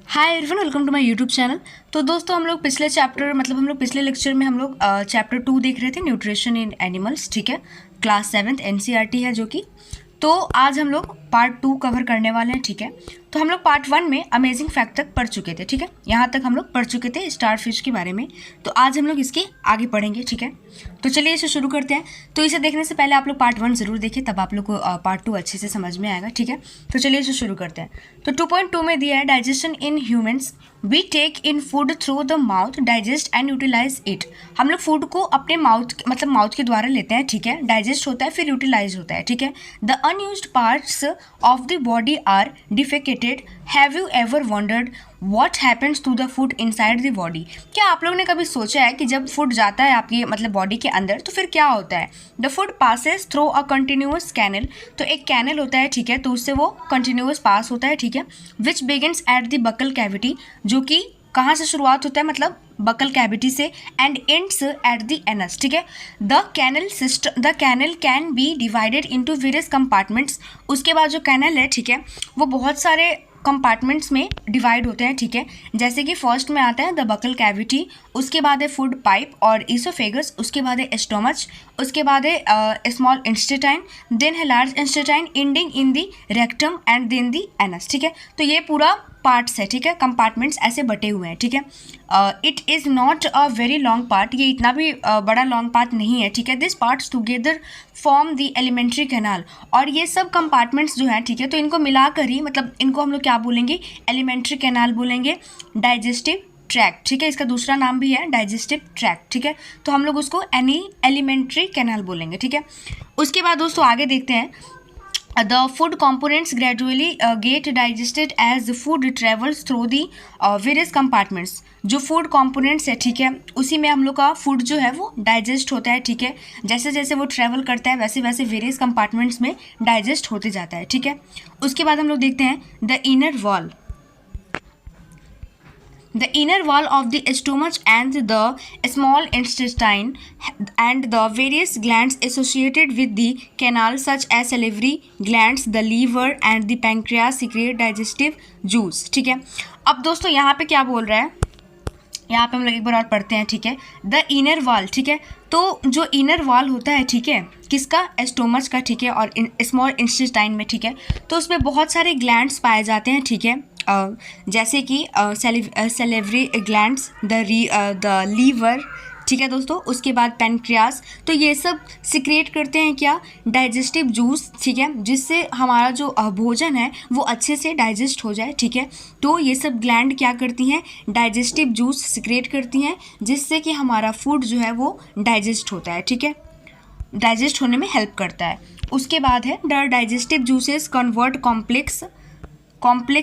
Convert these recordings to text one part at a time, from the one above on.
Hi everyone, welcome to my YouTube channel. तो दोस्तों हम लोग पिछले लेक्चर में हम लोग चैप्टर 2 देख रहे थे, न्यूट्रिशन इन एनिमल्स। ठीक है, क्लास 7th एनसीईआरटी है जो कि। तो आज हम लोग पार्ट 2 कवर करने वाले हैं। ठीक है, तो हम लोग पार्ट 1 में अमेजिंग फैक्ट तक पढ़ चुके थे। ठीक है, यहाँ तक हम लोग पढ़ चुके थे स्टार फिश के बारे में। तो आज हम लोग इसके आगे पढ़ेंगे। ठीक है, तो चलिए इसे शुरू करते हैं। तो इसे देखने से पहले आप लोग पार्ट 1 ज़रूर देखें, तब आप लोग को पार्ट 2 अच्छे से समझ में आएगा। ठीक है, तो चलिए इसे शुरू करते हैं। तो 2.2 में दिया है digestion in humans, we take in food through the mouth, digest and utilize it. हम लोग फूड को अपने माउथ के द्वारा लेते हैं। ठीक है, डाइजेस्ट होता है फिर यूटिलाइज होता है। ठीक है, the unused parts of the body are defecated. Have you ever wondered what happens to the food inside the body? क्या आप लोगों ने कभी सोचा है कि जब फूड जाता है आपकी बॉडी के अंदर तो फिर क्या होता है? The food passes through a continuous canal. तो एक कैनल होता है, ठीक है, तो उससे वो कंटिन्यूअस पास होता है। ठीक है, which begins at the buccal cavity, जो कि कहाँ से शुरुआत होता है, बकल कैविटी से, and ends at the anus. ठीक है, the canal can be divided into various compartments. उसके बाद जो कैनल है, ठीक है, वो बहुत सारे कंपार्टमेंट्स में डिवाइड होते हैं। ठीक है, जैसे कि फर्स्ट में आता है द बकल कैविटी, उसके बाद है फूड पाइप और ईसोफेगस, उसके बाद है स्टोमच, उसके बाद है स्मॉल इंस्टेटाइन, देन है large intestine, ending in the rectum and then the anus. ठीक है, तो ये पूरा पार्ट्स है। ठीक है, कंपार्टमेंट्स ऐसे बटे हुए हैं। ठीक है, it is not a very long part, ये इतना भी बड़ा लॉन्ग पार्ट नहीं है। ठीक है, this parts together form the alimentary canal. और ये सब कंपार्टमेंट्स जो हैं, ठीक है, तो इनको मिलाकर ही इनको हम लोग क्या बोलेंगे? एलिमेंट्री कैनाल बोलेंगे, डाइजेस्टिव ट्रैक्ट। ठीक है, इसका दूसरा नाम भी है डाइजेस्टिव ट्रैक्ट। ठीक है, तो हम लोग उसको एलिमेंट्री कैनाल बोलेंगे। ठीक है, उसके बाद दोस्तों आगे देखते हैं। The food components gradually get digested as the food travels through the various compartments. जो फूड कंपोनेंट्स है, ठीक है, उसी में हम लोग का फूड जो है वो डाइजेस्ट होता है। ठीक है, जैसे जैसे वो ट्रैवल करता है वैसे वैसे वेरियस कंपार्टमेंट्स में डाइजेस्ट होते जाता है। ठीक है, उसके बाद हम लोग देखते हैं the inner wall. The inner wall of the stomach and the small intestine and the various glands associated with the canal such as salivary glands, the liver and the pancreas secrete digestive juice. ठीक है, अब दोस्तों यहाँ पे क्या बोल रहा है, यहाँ पे हम लोग एक बार और पढ़ते हैं। ठीक है, द इनर वॉल। ठीक है, तो जो इनर वॉल होता है, ठीक है, किसका? एस्टोमच का। ठीक है, और स्मॉल इंटेस्टाइन में, ठीक है, तो उसमें बहुत सारे ग्लैंड्स पाए जाते हैं। ठीक है, जैसे कि सेलेवरी ग्लैंड्स, द लीवर, ठीक है दोस्तों, उसके बाद पैनक्रियास। तो ये सब सिक्रेट करते हैं क्या? Digestive juice. ठीक है, जिससे हमारा जो भोजन है वो अच्छे से डाइजेस्ट हो जाए। ठीक है, तो ये सब ग्लैंड क्या करती हैं? डाइजेस्टिव जूस सिक्रेट करती हैं, जिससे कि हमारा फूड जो है वो डाइजेस्ट होता है। ठीक है, डाइजेस्ट होने में हेल्प करता है। उसके बाद है the digestive juices convert complex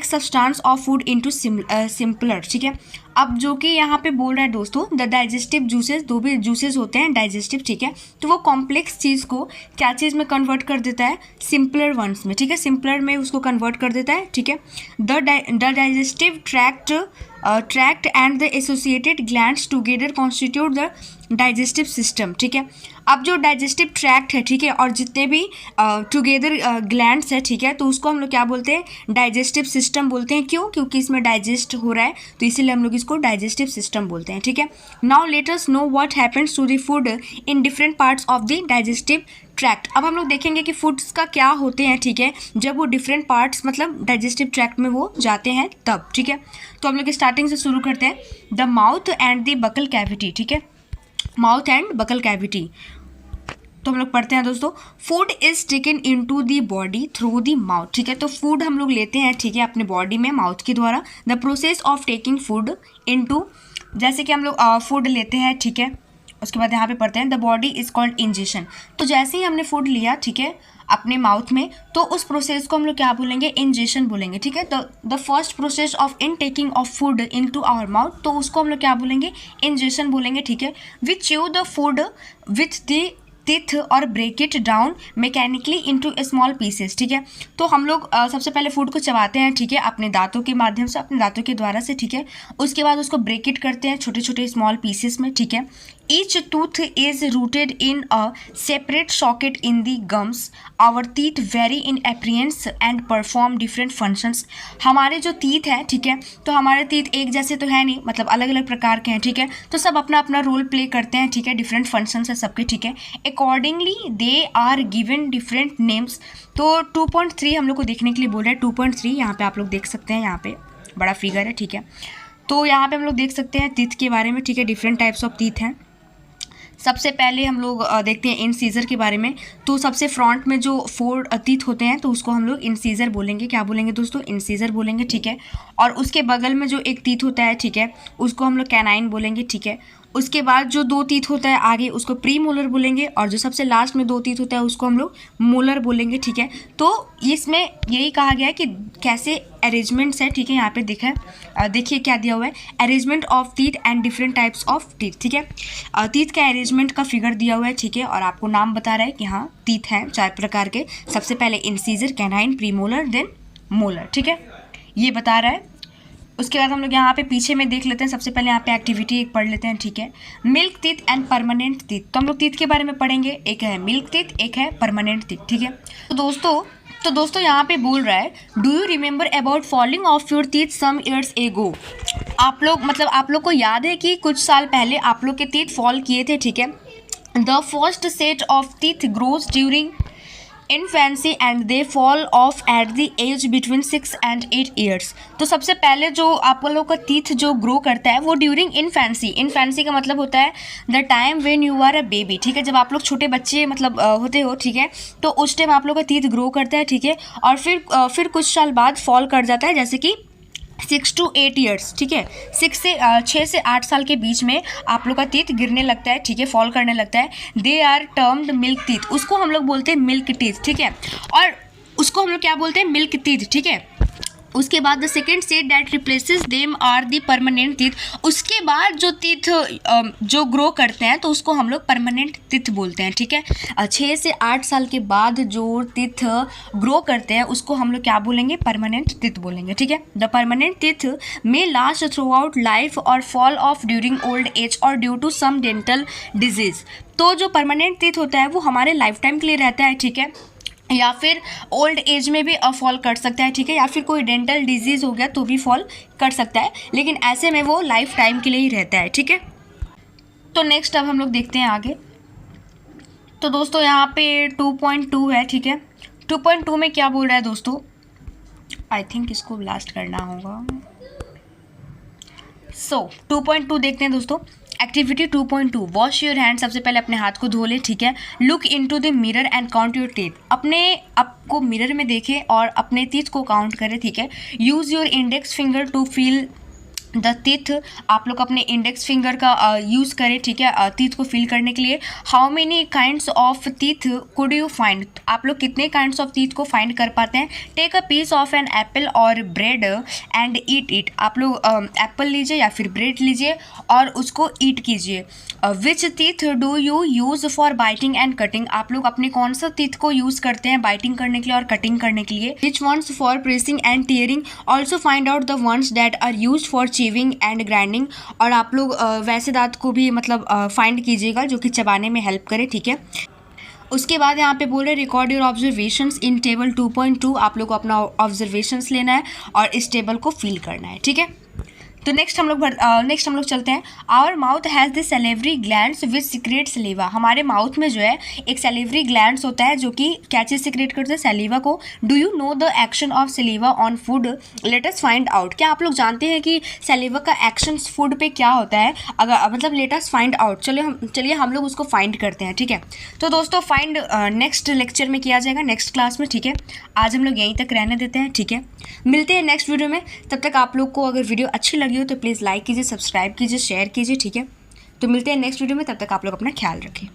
substance of food into simpler. ठीक है, अब जो कि यहाँ पे बोल रहा है दोस्तों, द डाइजेस्टिव जूसेस, दो भी जूसेस होते हैं डाइजेस्टिव। ठीक है, तो वो कॉम्प्लेक्स चीज़ को क्या चीज़ में कन्वर्ट कर देता है? सिंपलर वंस में। ठीक है, सिंपलर में उसको कन्वर्ट कर देता है। ठीक है, the digestive tract and the associated glands together constitute the digestive system. ठीक है, अब जो डाइजेस्टिव ट्रैक्ट है, ठीक है, और जितने भी टुगेदर ग्लैंड्स है, ठीक है, तो उसको हम लोग क्या बोलते हैं? डाइजेस्टिव सिस्टम बोलते हैं। क्यों? क्योंकि इसमें डाइजेस्ट हो रहा है, तो इसीलिए हम लोग इसको डाइजेस्टिव सिस्टम बोलते हैं। ठीक है, now let us know what happens to the food in different parts of the digestive tract. अब हम लोग देखेंगे कि फूड्स का क्या होते हैं। ठीक है, जब वो डिफरेंट पार्ट्स डाइजेस्टिव ट्रैक्ट में वो जाते हैं तब। ठीक है, तो हम लोग स्टार्टिंग से शुरू करते हैं। The mouth and the buccal cavity. ठीक है, माउथ एंड बकल कैविटी। तो हम लोग पढ़ते हैं दोस्तों, food is taken into the body through the mouth. ठीक है, तो फूड हम लोग लेते हैं, ठीक है, अपने बॉडी में माउथ के द्वारा। The process of taking food into, जैसे कि हम लोग फूड लेते हैं, ठीक है, उसके बाद यहाँ पे पढ़ते हैं the body is called ingestion. तो जैसे ही हमने फूड लिया, ठीक है, अपने माउथ में, तो उस प्रोसेस को हम लोग क्या बोलेंगे? इंजेशन बोलेंगे। ठीक है, तो the first process of in taking of food into our mouth, तो उसको हम लोग क्या बोलेंगे? इंजेशन बोलेंगे। ठीक है, we chew the food with the teeth और break it down mechanically into small pieces, ठीक है। तो हम लोग सबसे पहले फूड को चबाते हैं, ठीक है, अपने दांतों के माध्यम से, अपने दांतों के द्वारा से, ठीक है। उसके बाद उसको ब्रेक इट करते हैं छोटे छोटे स्मॉल पीसेस में, ठीक है। Each tooth is rooted in a separate socket in the gums. Our teeth vary in appearance and perform different functions. हमारे जो टीथ हैं, ठीक है, तो हमारे टीथ एक जैसे तो है नहीं, मतलब अलग अलग प्रकार के हैं, ठीक है। तो सब अपना अपना रोल प्ले करते हैं, ठीक है, डिफरेंट फंक्शंस है सबके, ठीक है। Accordingly they are given different names. तो 2.3 हम लोग को देखने के लिए बोल रहे हैं। 2.3 यहाँ पे आप लोग देख सकते हैं, यहाँ पे बड़ा फिगर है, ठीक है। तो यहाँ पे हम लोग देख सकते हैं टीथ के बारे में, ठीक है, डिफरेंट टाइप्स ऑफ टीथ हैं। सबसे पहले हम लोग देखते हैं इंसीजर के बारे में। तो सबसे फ्रंट में जो 4 टीथ होते हैं तो उसको हम लोग इंसीजर बोलेंगे। क्या बोलेंगे दोस्तों? इंसीजर बोलेंगे, ठीक है। और उसके बगल में जो एक टीथ होता है, ठीक है, उसको हम लोग कैनाइन बोलेंगे, ठीक है। उसके बाद जो 2 टीथ होता है आगे, उसको प्री मोलर बोलेंगे। और जो सबसे लास्ट में 2 टीथ होता है उसको हम लोग मोलर बोलेंगे, ठीक है। तो इसमें यही कहा गया है कि कैसे अरेंजमेंट्स है, ठीक है। यहाँ पे दिखा है, देखिए क्या दिया हुआ है, arrangement of teeth and different types of teeth, ठीक है। टीथ का अरेंजमेंट का फिगर दिया हुआ है, ठीक है। और आपको नाम बता रहा है कि हाँ टीथ हैं 4 प्रकार के। सबसे पहले incisor, canine, premolar, then molar, ठीक है, ये बता रहा है। उसके बाद हम लोग यहाँ पे पीछे में देख लेते हैं। सबसे पहले यहाँ पे एक्टिविटी एक पढ़ लेते हैं, ठीक है। Milk teeth and permanent teeth. तो हम लोग टीथ के बारे में पढ़ेंगे। एक है मिल्क टीथ, एक है परमानेंट टीथ, ठीक है। तो दोस्तों यहाँ पे बोल रहा है, do you remember about falling of your teeth some years ago. आप लोग को याद है कि कुछ साल पहले आप लोग के टीथ फॉल किए थे, ठीक है। The first set of teeth grows during infancy and they fall off at the age between 6 and 8 years. तो सबसे पहले जो आप लोग का टीथ जो ग्रो करता है वो ड्यूरिंग इन्फेंसी। इन्फेंसी का मतलब होता है the time when you are a baby, ठीक है। जब आप लोग छोटे बच्चे मतलब होते हो, ठीक है, तो उस टाइम आप लोग का टीथ ग्रो करता है, ठीक है। और फिर कुछ साल बाद फॉल कर जाता है, जैसे कि 6 to 8 ईयर्स, ठीक है। 6 से 8 साल के बीच में आप लोग का टीथ गिरने लगता है, ठीक है, फॉल करने लगता है। They are termed milk teeth. उसको हम लोग बोलते हैं मिल्क टीथ, ठीक है। और उसको हम लोग क्या बोलते हैं? मिल्क टीथ, ठीक है। उसके बाद the second set that replaces them are the permanent teeth. उसके बाद जो टीथ जो ग्रो करते हैं तो उसको हम लोग परमानेंट टीथ बोलते हैं, ठीक है। 6 से 8 साल के बाद जो टीथ ग्रो करते हैं उसको हम लोग क्या बोलेंगे? परमानेंट टीथ बोलेंगे, ठीक है। The permanent teeth may last throughout life और fall off during old age और due to some dental disease. तो जो परमानेंट टीथ होता है वो हमारे लाइफ टाइम के लिए रहता है, ठीक है, या फिर ओल्ड एज में भी फॉल कर सकता है, ठीक है, या फिर कोई डेंटल डिजीज़ हो गया तो भी फॉल कर सकता है, लेकिन ऐसे में वो लाइफ टाइम के लिए ही रहता है, ठीक है। तो नेक्स्ट अब हम लोग देखते हैं आगे। तो दोस्तों यहाँ पे 2.2 है, ठीक है। 2.2 में क्या बोल रहा है दोस्तों? आई थिंक इसको ब्लास्ट करना होगा। 2.2 देखते हैं दोस्तों। Activity 2.2 wash your hand. सबसे पहले अपने हाथ को धो ले, ठीक है। Look into the mirror and count your teeth. अपने आपको मिरर में देखें और अपने टीथ को काउंट करें, ठीक है। Use your index finger to feel the teeth. आप लोग अपने इंडेक्स फिंगर का यूज़ करें, ठीक है, टीथ को फील करने के लिए। How many kinds of teeth could you find. आप लोग कितने काइंड्स ऑफ टीथ को फाइंड कर पाते हैं? Take a piece of an apple और ब्रेड एंड ईट इट। आप लोग एप्पल लीजिए या फिर ब्रेड लीजिए और उसको ईट कीजिए। Which teeth do you use for biting and cutting. आप लोग अपने कौन सा टीथ को यूज़ करते हैं बाइटिंग करने के लिए और कटिंग करने के लिए? Which ones for pressing and tearing. Also find out the ones that are use for chewing and grinding. और आप लोग वैसे दांत को भी मतलब फाइंड कीजिएगा जो कि चबाने में हेल्प करे, ठीक है। उसके बाद यहाँ पे बोल रहे record your observations in table 2.2। आप लोग को अपना ऑब्जर्वेशंस लेना है और इस टेबल को फिल करना है, ठीक है। तो नेक्स्ट हम लोग चलते हैं। Our mouth has the salivary glands which secrete saliva. हमारे माउथ में जो है एक सलेवरी ग्लैंड्स होता है जो कि क्या चीज़ सिक्रेट करते हैं? सलीवा को। Do you know the action of सलीवा on food? Let us find out. क्या आप लोग जानते हैं कि सलीवा का एक्शन फूड पे क्या होता है? अगर मतलब लेट अस फाइंड आउट। चलिए हम लोग उसको फाइंड करते हैं, ठीक है। तो दोस्तों फाइंड नेक्स्ट लेक्चर में किया जाएगा, नेक्स्ट क्लास में, ठीक है। आज हम लोग यहीं तक रहने देते हैं, ठीक है। मिलते हैं नेक्स्ट वीडियो में। तब तक आप लोग को अगर वीडियो अच्छी लगी हो तो प्लीज़ लाइक कीजिए, सब्सक्राइब कीजिए, शेयर कीजिए, ठीक है। तो मिलते हैं नेक्स्ट वीडियो में। तब तक आप लोग अपना ख्याल रखें।